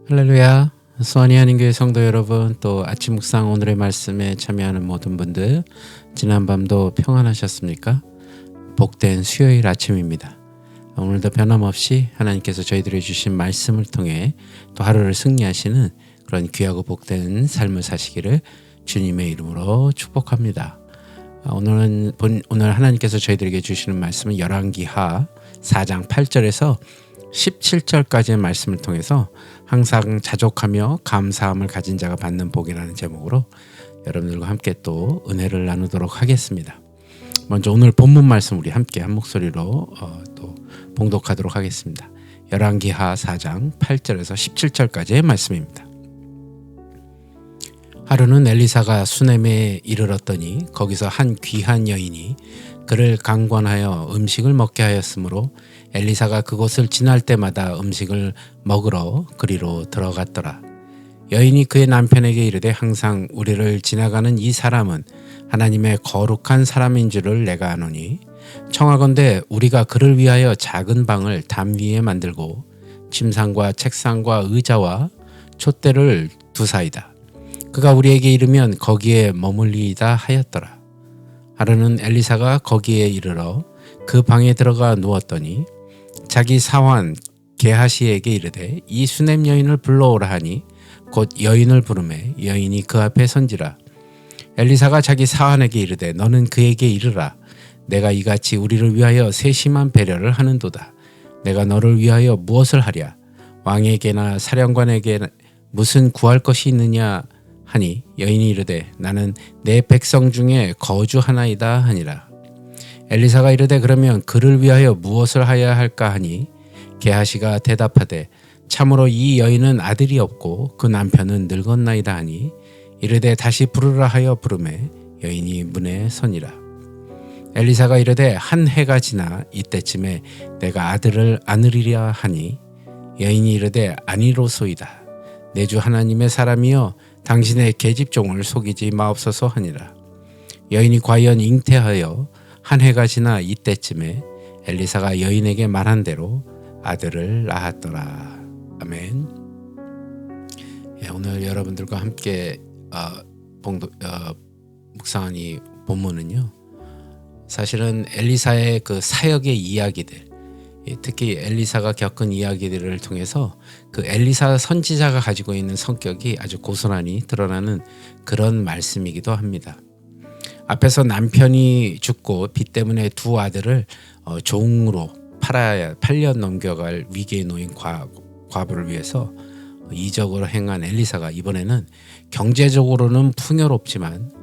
할렐루야. 수원이 한인교회 성도 여러분, 또 아침 묵상 오늘의 말씀에 참여하는 모든 분들, 지난밤도 평안하셨습니까? 복된 수요일 아침입니다. 오늘도 변함없이 하나님께서 저희들에게 주신 말씀을 통해 또 하루를 승리하시는 그런 귀하고 복된 삶을 사시기를 주님의 이름으로 축복합니다. 오늘 하나님께서 저희들에게 주시는 말씀은 열왕기하 4장 8절에서 17절까지의 말씀을 통해서 항상 자족하며 감사함을 가진 자가 받는 복이라는 제목으로 여러분들과 함께 또 은혜를 나누도록 하겠습니다. 먼저 오늘 본문 말씀 우리 함께 한 목소리로 또 봉독하도록 하겠습니다. 열왕기하 4장 8절에서 17절까지의 말씀입니다. 하루는 엘리사가 수넴에 이르렀더니 거기서 한 귀한 여인이 그를 강권하여 음식을 먹게 하였으므로 엘리사가 그곳을 지날 때마다 음식을 먹으러 그리로 들어갔더라. 여인이 그의 남편에게 이르되 항상 우리를 지나가는 이 사람은 하나님의 거룩한 사람인 줄을 내가 아노니 청하건대 우리가 그를 위하여 작은 방을 담 위에 만들고 침상과 책상과 의자와 촛대를 두사이다. 그가 우리에게 이르면 거기에 머물리이다 하였더라. 하루는 엘리사가 거기에 이르러 그 방에 들어가 누웠더니 자기 사환 게하시에게 이르되 이 수넴 여인을 불러오라 하니 곧 여인을 부르매 여인이 그 앞에 선지라. 엘리사가 자기 사환에게 이르되 너는 그에게 이르라. 내가 이같이 우리를 위하여 세심한 배려를 하는도다. 내가 너를 위하여 무엇을 하랴? 왕에게나 사령관에게 무슨 구할 것이 있느냐 하니 여인이 이르되 나는 내 백성 중에 거주하나이다 하니라. 엘리사가 이르되 그러면 그를 위하여 무엇을 하여야 할까 하니 게하시가 대답하되 참으로 이 여인은 아들이 없고 그 남편은 늙었나이다 하니 이르되 다시 부르라 하여 부르매 여인이 문에 서니라. 엘리사가 이르되 한 해가 지나 이때쯤에 내가 아들을 안으리라 하니 여인이 이르되 아니로소이다. 내 주 하나님의 사람이여 당신의 계집종을 속이지 마옵소서 하니라. 여인이 과연 잉태하여 한 해가 지나 이때쯤에 엘리사가 여인에게 말한 대로 아들을 낳았더라. 아멘. 오늘 여러분들과 함께 묵상한 이 본문은요, 사실은 엘리사의 그 사역의 이야기들, 특히 엘리사가 겪은 이야기들을 통해서 그 엘리사 선지자가 가지고 있는 성격이 아주 고스란히 드러나는 그런 말씀이기도 합니다. 앞에서 남편이 죽고 빚 때문에 두 아들을 종으로 팔려 넘겨갈 위기에 놓인 과부를 위해서 이적으로 행한 엘리사가 이번에는 경제적으로는 풍요롭지만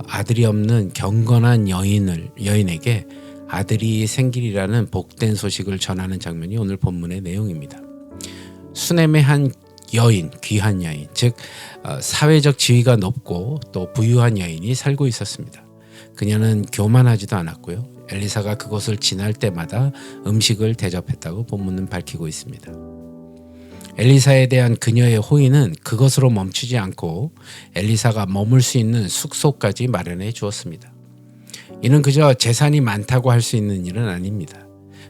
아들이 없는 경건한 여인에게 아들이 생기리라는 복된 소식을 전하는 장면이 오늘 본문의 내용입니다. 수넴의 한 여인, 귀한 여인, 즉 사회적 지위가 높고 또 부유한 여인이 살고 있었습니다. 그녀는 교만하지도 않았고요. 엘리사가 그곳을 지날 때마다 음식을 대접했다고 본문은 밝히고 있습니다. 엘리사에 대한 그녀의 호의는 그것으로 멈추지 않고 엘리사가 머물 수 있는 숙소까지 마련해 주었습니다. 이는 그저 재산이 많다고 할 수 있는 일은 아닙니다.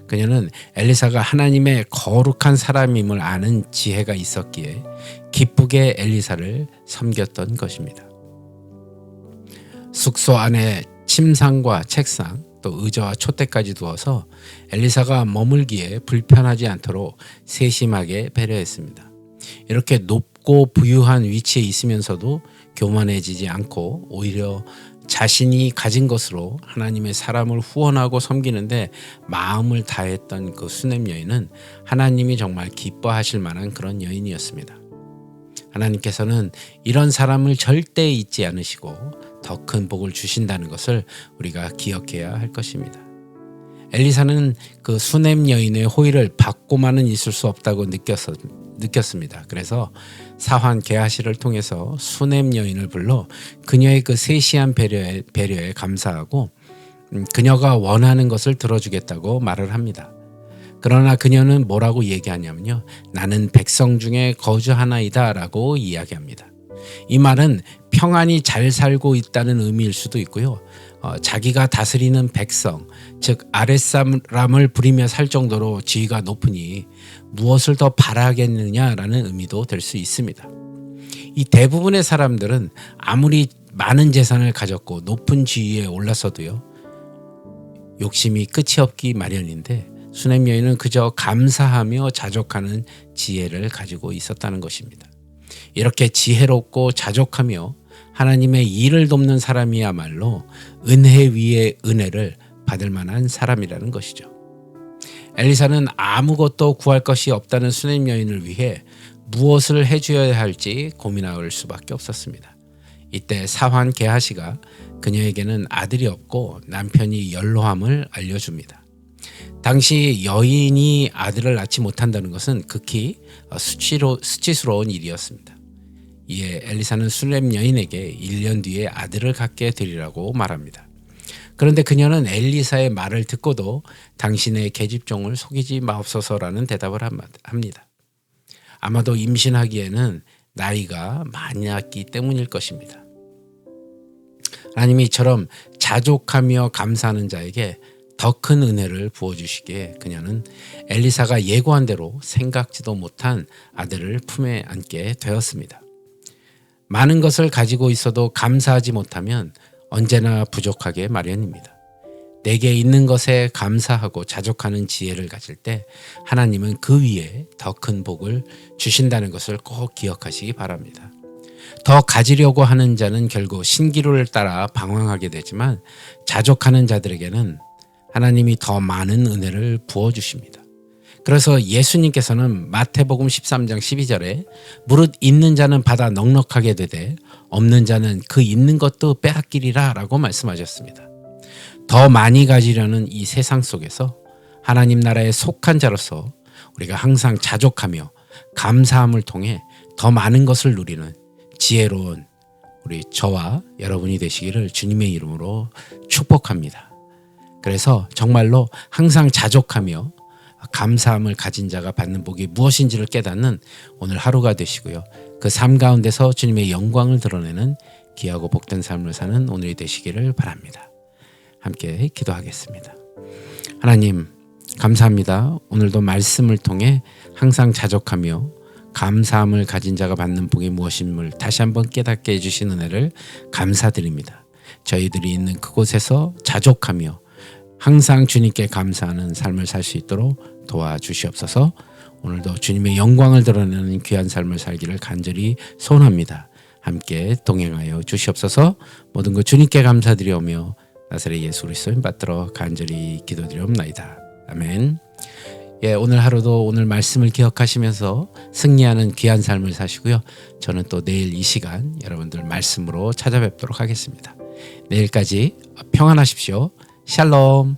그녀는 엘리사가 하나님의 거룩한 사람임을 아는 지혜가 있었기에 기쁘게 엘리사를 섬겼던 것입니다. 숙소 안에 침상과 책상 또 의자와 촛대까지 두어서 엘리사가 머물기에 불편하지 않도록 세심하게 배려했습니다. 이렇게 높고 부유한 위치에 있으면서도 교만해지지 않고 오히려 자신이 가진 것으로 하나님의 사람을 후원하고 섬기는데 마음을 다했던 그 수넴 여인은 하나님이 정말 기뻐하실 만한 그런 여인이었습니다. 하나님께서는 이런 사람을 절대 잊지 않으시고 더 큰 복을 주신다는 것을 우리가 기억해야 할 것입니다. 엘리사는 그 수넴 여인의 호의를 받고만은 있을 수 없다고 느꼈습니다. 그래서 사환 게하시를 통해서 수넴 여인을 불러 그녀의 그 세시한 배려에 감사하고 그녀가 원하는 것을 들어주겠다고 말을 합니다. 그러나 그녀는 뭐라고 얘기하냐면요, 나는 백성 중에 거주하나이다 라고 이야기합니다. 이 말은 평안히 잘 살고 있다는 의미일 수도 있고요. 자기가 다스리는 백성, 즉 아랫사람을 부리며 살 정도로 지위가 높으니 무엇을 더 바라겠느냐라는 의미도 될 수 있습니다. 이 대부분의 사람들은 아무리 많은 재산을 가졌고 높은 지위에 올라서도요, 욕심이 끝이 없기 마련인데 수넴 여인은 그저 감사하며 자족하는 지혜를 가지고 있었다는 것입니다. 이렇게 지혜롭고 자족하며 하나님의 일을 돕는 사람이야말로 은혜 위에 은혜를 받을 만한 사람이라는 것이죠. 엘리사는 아무것도 구할 것이 없다는 수넴 여인을 위해 무엇을 해주어야 할지 고민할 수밖에 없었습니다. 이때 사환 게하시가 그녀에게는 아들이 없고 남편이 연로함을 알려줍니다. 당시 여인이 아들을 낳지 못한다는 것은 극히 수치스러운 일이었습니다. 이에 엘리사는 수넴 여인에게 1년 뒤에 아들을 갖게 되리라고 말합니다. 그런데 그녀는 엘리사의 말을 듣고도 당신의 계집종을 속이지 마옵소서라는 대답을 합니다. 아마도 임신하기에는 나이가 많았기 때문일 것입니다. 하나님이 이처럼 자족하며 감사하는 자에게 더 큰 은혜를 부어주시기에 그녀는 엘리사가 예고한 대로 생각지도 못한 아들을 품에 안게 되었습니다. 많은 것을 가지고 있어도 감사하지 못하면 언제나 부족하게 마련입니다. 내게 있는 것에 감사하고 자족하는 지혜를 가질 때 하나님은 그 위에 더 큰 복을 주신다는 것을 꼭 기억하시기 바랍니다. 더 가지려고 하는 자는 결국 신기루를 따라 방황하게 되지만 자족하는 자들에게는 하나님이 더 많은 은혜를 부어주십니다. 그래서 예수님께서는 마태복음 13장 12절에 무릇 있는 자는 받아 넉넉하게 되되 없는 자는 그 있는 것도 빼앗기리라 라고 말씀하셨습니다. 더 많이 가지려는 이 세상 속에서 하나님 나라에 속한 자로서 우리가 항상 자족하며 감사함을 통해 더 많은 것을 누리는 지혜로운 우리 저와 여러분이 되시기를 주님의 이름으로 축복합니다. 그래서 정말로 항상 자족하며 감사함을 가진 자가 받는 복이 무엇인지를 깨닫는 오늘 하루가 되시고요. 그 삶 가운데서 주님의 영광을 드러내는 귀하고 복된 삶을 사는 오늘이 되시기를 바랍니다. 함께 기도하겠습니다. 하나님 감사합니다. 오늘도 말씀을 통해 항상 자족하며 감사함을 가진 자가 받는 복이 무엇임을 다시 한번 깨닫게 해주신 은혜를 감사드립니다. 저희들이 있는 그곳에서 자족하며 항상 주님께 감사하는 삶을 살 수 있도록 도와주시옵소서. 오늘도 주님의 영광을 드러내는 귀한 삶을 살기를 간절히 소원합니다. 함께 동행하여 주시옵소서. 모든 것 주님께 감사드리오며 나사렛 예수 그리스도인 받들어 간절히 기도드리옵나이다. 아멘. 오늘 하루도 오늘 말씀을 기억하시면서 승리하는 귀한 삶을 사시고요. 저는 또 내일 이 시간 여러분들 말씀으로 찾아뵙도록 하겠습니다. 내일까지 평안하십시오. 샬롬.